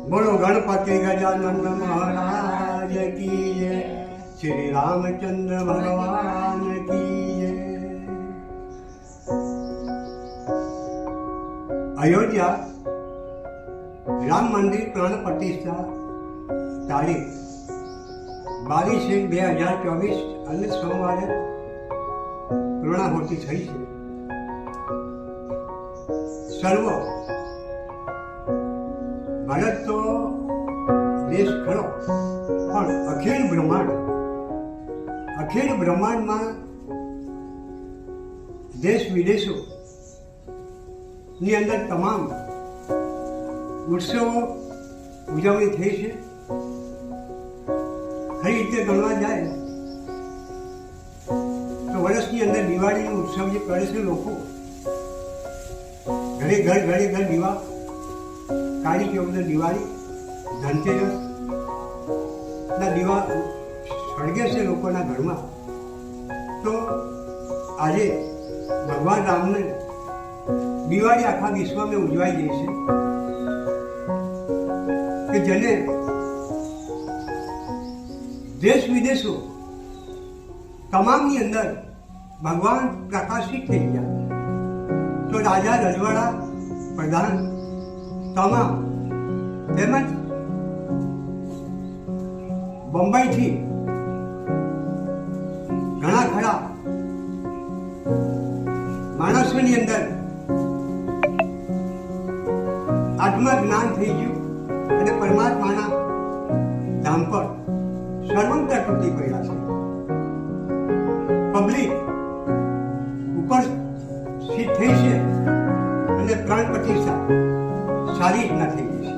बोलो गणपति गजानन महाराज की जय, श्री रामचंद्र भगवान की जय। अयोध्या राम मंदिर प्राण प्रतिष्ठा तारीख 22/1/2024 અને સોમવારે પૂર્ણાહુતિ થઈ છે। સર્વ ભારત તો દેશ ખરો, પણ અખિલ બ્રહ્માંડમાં દેશ વિદેશોની અંદર તમામ ઉત્સવો ઉજવણી થઈ છે। ખરી રીતે ગણવા જાય તો વર્ષની અંદર દિવાળીનો ઉત્સવ જે કરે છે લોકો, ઘરે ઘર દીવા, કાળી ચૌદને દિવાળી, ધનતેરસ ના દીવા સળગે છે લોકોના ઘરમાં। તો આજે ભગવાન રામને દિવાળી આખા વિશ્વમાં ઉજવાઈ ગઈ છે કે જેને દેશ વિદેશો તમામની અંદર ભગવાન પ્રકાશિત થઈ ગયા। તો રાજા રજવાડા, પ્રધાન તમામ તેમજ બોમ્બેથી ઘણા ખરા માણસોની અંદર આત્મજ્ઞાન થઈ ગયું અને પરમાત્માના ધામ પર સર્વંતર તૂટી પડ્યા છે। પબ્લિક ઉપસ્થિત થઈ છે અને પ્રાણ પ્રતિષ્ઠા સારી રીતના થઈ ગઈ છે।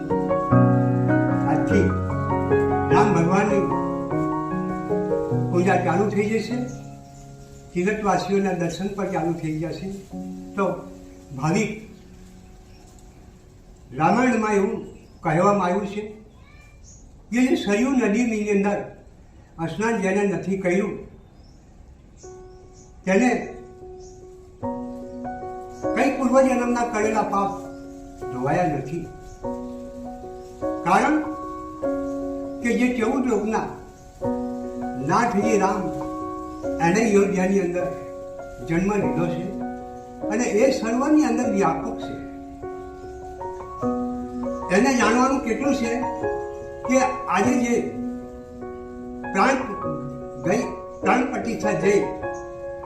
આજથી રામ ભગવાનની પૂજા ચાલુ થઈ જશે, તીર્થવાસીઓના દર્શન પર ચાલુ થઈ જશે। તો ભાવિક રામાયણમાં એવું કહેવામાં આવ્યું છે કે જે સરયુ નદીની અંદર સ્નાન જેને નથી કર્યું તેને કઈ પૂર્વજન્મના કરેલા પાપ ધોવાયા નથી। કારણ કે જે 14 લોકના નાથજી રામ એને અયોધ્યાની અંદર જન્મ લીધો છે અને એ સર્વની અંદર વ્યાપક છે। એને જાણવાનું કેટલું છે કે આજે જે પ્રાણ પ્રતિષ્ઠા જઈ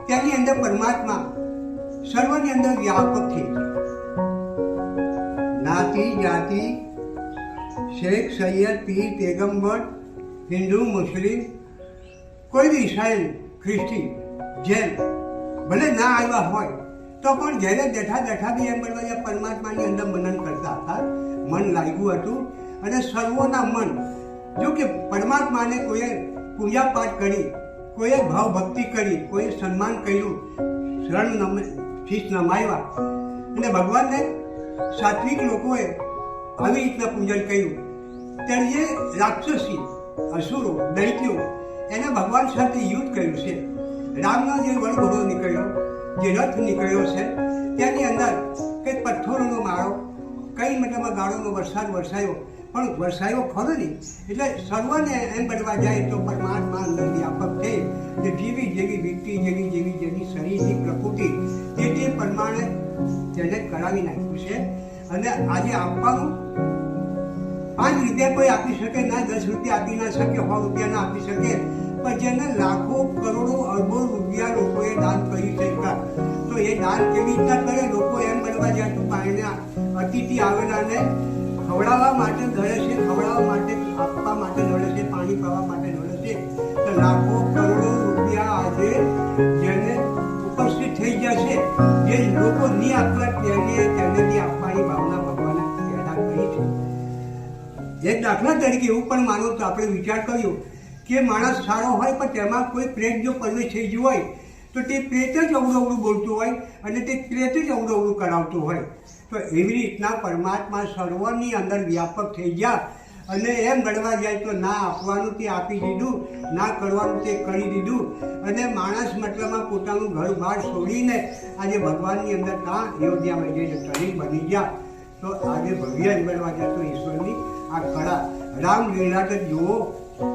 તેની અંદર પરમાત્મા સર્વની અંદર વ્યાપક થઈ ગયો। નાતી જાતિ, શેખ, સૈયદ, પીર, પેગમ્બર, હિન્દુ, મુસ્લિમ, કોઈ બી ઈસાઈ, ખ્રિસ્તી, જૈન ભલે ના આવ્યા હોય તો પણ જ્યારે બેઠા બી એમ બનવા પરમાત્માની અંદર મનન કરતા હતા, મન લાગ્યું હતું અને સર્વોના મન જો કે પરમાત્માને કોઈએ પૂજા પાઠ કરી, કોઈએ ભાવ ભક્તિ કરી, કોઈએ સન્માન કર્યું, શરણ શીશ નમાવ્યા અને ભગવાનને સાત્વિક લોકોએ આવી રીતના પૂજન કર્યું ત્યારે જે રાક્ષસી, અસુરો, દૈત્યો એને ભગવાન સાથે યુદ્ધ કર્યું છે। રામનો જે વળઘોડો નીકળ્યો, જે રથ નીકળ્યો છે તેની અંદર કંઈ પથ્થરોનો માળો, કઈ મતલબમાં ગાળોનો વરસાદ વરસાયો, પણ વરસાયો ખરો નહીં। એટલે સર્વને એમ બનવા જાય તો પરમાત્મા અંદર વ્યાપક થઈ કે જેવી વ્યક્તિ, જેવી શરીરની પ્રકૃતિ તે પ્રમાણે તેને કરાવી નાખ્યું છે। અને આજે આપવાનું 5 રૂપિયા કોઈ આપી શકે ના, 10 રૂપિયા આપી ના શકે, 100 રૂપિયા ના આપી શકે, પણ જેને લાખો, કરોડો, અરબો રૂપિયા લોકોએ દાન કરી શક્યા તો એ દાન કેવી રીતના કરે? લોકો એમ બનવા જાય તો પાણીના અતિથિ આવેલાને ખવડાવવા માટે દોડે છે, ખવડાવવા માટે, આપવા માટે દોડે છે, પાણી પીવા માટે દોડે છે। તો લાખો કરોડો રૂપિયા આજે જેને ઉપસ્થિત થઈ ગયા છે, જે લોકો નહીં આપવા તેને બી આપવાની ભાવના ભગવાને પેદા કરી છે। એક દાખલા તરીકે એવું પણ માનો તો આપણે વિચાર કર્યો કે માણસ સારો હોય પણ તેમાં કોઈ પ્રેત જો પ્રવેશ થઈ ગયું હોય તો તે પ્રેત જ અવળું બોલતું હોય અને તે પ્રેત જ અવળું કરાવતું હોય। તો એવી રીતના પરમાત્મા સર્વની અંદર વ્યાપક થઈ ગયા અને એમ ગણવા જાય તો ના આપવાનું તે આપી દીધું, ના કરવાનું તે કરી દીધું અને માણસ મતલબમાં પોતાનું ઘર બહાર છોડીને આજે ભગવાનની અંદર ત્યાં અયોધ્યામાં જઈને શરીર બની ગયા। તો આજે ભવ્ય બનવા જતો ઈશ્વરની આ કળા રામલીલા તો જુઓ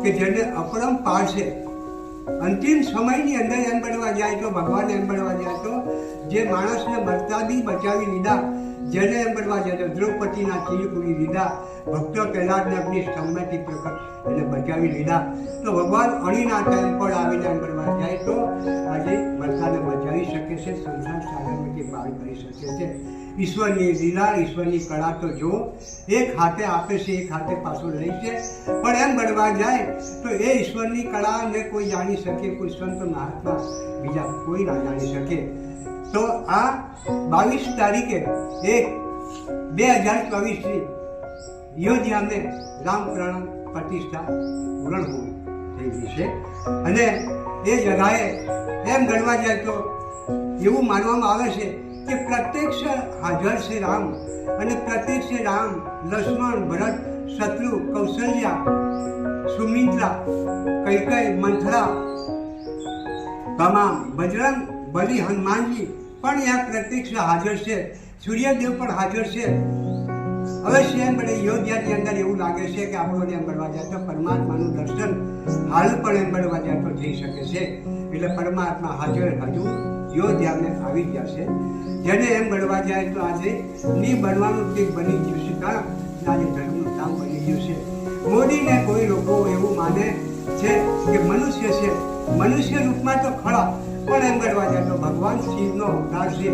કે જેને અપરંપાર છે. અંતિમ સમયની અંદર એમ બનવા જાય તો ભગવાન એમ બનવા જાય તો જે માણસને મરતા બી બચાવી લીધા, જેને એમ બનવા જાય તો દ્રૌપદીના ચીલ પૂરી લીધા, ભક્તો પ્રહલાદને આપણી સ્તંભથી પ્રકટ એને બચાવી લીધા. તો ભગવાન અણીના ટાઈમ પર આવીને એમ બનવા જાય તો આજે બધાને બચાવી શકે છે, સંસાર સાગરમાંથી પાર કરી શકે છે. ઈશ્વરની લીલા, ઈશ્વરની કળા તો જો એક હાથે આપે છે, એક હાથે પાછું લે છે. પણ એમ બનવા જાય તો એ ઈશ્વરની કળાને કોઈ જાણી શકે, કોઈ સંત મહાત્મા બીજા કોઈ ના જાણી શકે. તો આ 22 તારીખે 1/2024 યોજ્યાને રામપ્રાણ પ્રતિષ્ઠા પૂરણ થઈ છે. અને એ જગાએ એમ ગણવા જાય તો એવું માનવામાં આવે છે કે પ્રત્યક્ષ હાજર છે રામ, અને પ્રત્યક્ષ રામ, લક્ષ્મણ, ભરત, શત્રુ, કૌશલ્યા, સુમિત્રા, કૈકેયી, મંથરા, તમામ બજરંગ બલી, હનુમાનજી પણ ત્યાં પ્રત્યક્ષ હાજર છે. સૂર્યદેવ પણ હાજર છે. અવશ્ય એમ બને યોજ્યાની અંદર એવું લાગે છે કે આપણને એમ બનવા જાય તો પરમાત્માનું દર્શન હાલ પણ એમ બનવા જાય તો થઈ શકે છે. એટલે પરમાત્મા હાજર હજુ યોજ્યાને આવી ગયા છે. જેને એમ બનવા જાય તો આજે નહીં બનવાનું તે બની ગયું છે, કારણ આજે ધર્મનું કામ બની ગયું છે. મોદીને કોઈ લોકો એવું માને છે કે મનુષ્ય છે, મનુષ્ય રૂપમાં તો ખરા, પણ એમ ગણવા જાય તો ભગવાન શિવનો અવતાર છે.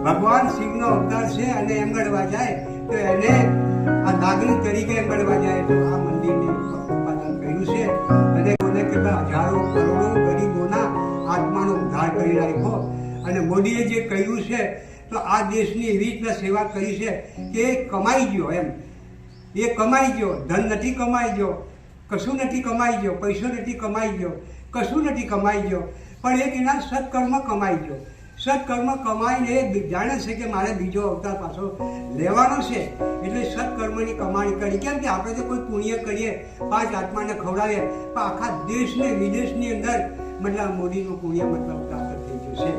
ભગવાન શિવનો અવતાર છે અને એમ ગણવા જાય તો એને આ નાગરિક તરીકે એમ ગણવા જાય તો આ મંદિરને ઉત્પાદન કર્યું છે. અને કોને કેટલા હજારો કરોડો ગરીબોના આત્માનો ઉદ્ધાર કરી રાખ્યો. અને મોદીએ જે કહ્યું છે તો આ દેશની એવી રીતના સેવા કરી છે કે એ કમાઈ ગયો, એમ એ કમાઈ ગયો, ધન નથી કમાઈ ગયો, કશું નથી કમાઈ ગયો, પૈસો નથી કમાઈ ગયો, કશું નથી કમાઈ ગયો, પણ એક એના સત્કર્મ કમાઈ ગયો. સત્કર્મ કમાઈને એ જાણે છે કે મારે બીજો અવતાર પાછો લેવાનો છે, એટલે સત્કર્મની કમાણી કરી. કેમ કે આપણે તો કોઈ પુણ્ય કરીએ, 5 આત્માને ખવડાવીએ, પણ આખા દેશને વિદેશની અંદર મતલબ મોદીનું પુણ્ય મતલબ પ્રાપ્ત થઈ ગયું છે.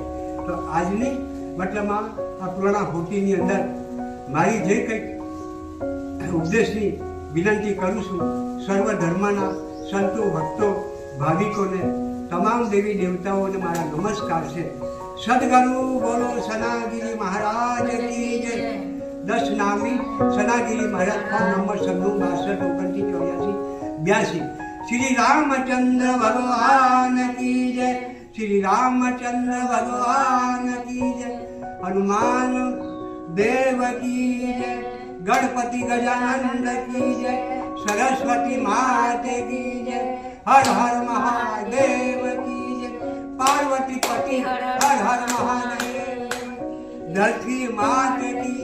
તો આજની મતલબમાં આ પૂર્ણાહુતિની અંદર મારી જે કંઈક ઉપદેશની વિનંતી કરું છું, સર્વ ધર્મના સંતો, ભક્તો, ભાવિકોને, તમામ દેવી દેવતાઓને મારા નમસ્કાર છે. સદગુરુ બોલો સનાગિરી મહારાજ કી જય. 10 નામી સનાગિરી મહારાજ, ફોન નંબર 96298482. શ્રી રામચંદ્ર ભગવાન કી જય. શ્રી રામચંદ્ર ભગવાન કી જય. હનુમાન દેવ કી જય. ગણપતિ ગજાનંદ કી જય. સરસ્વતી માતે કી જય. હર હર મહાદેવ કી જય. પાર્વતી પતિ હર હર મહાદેવ. ધરતી માત કી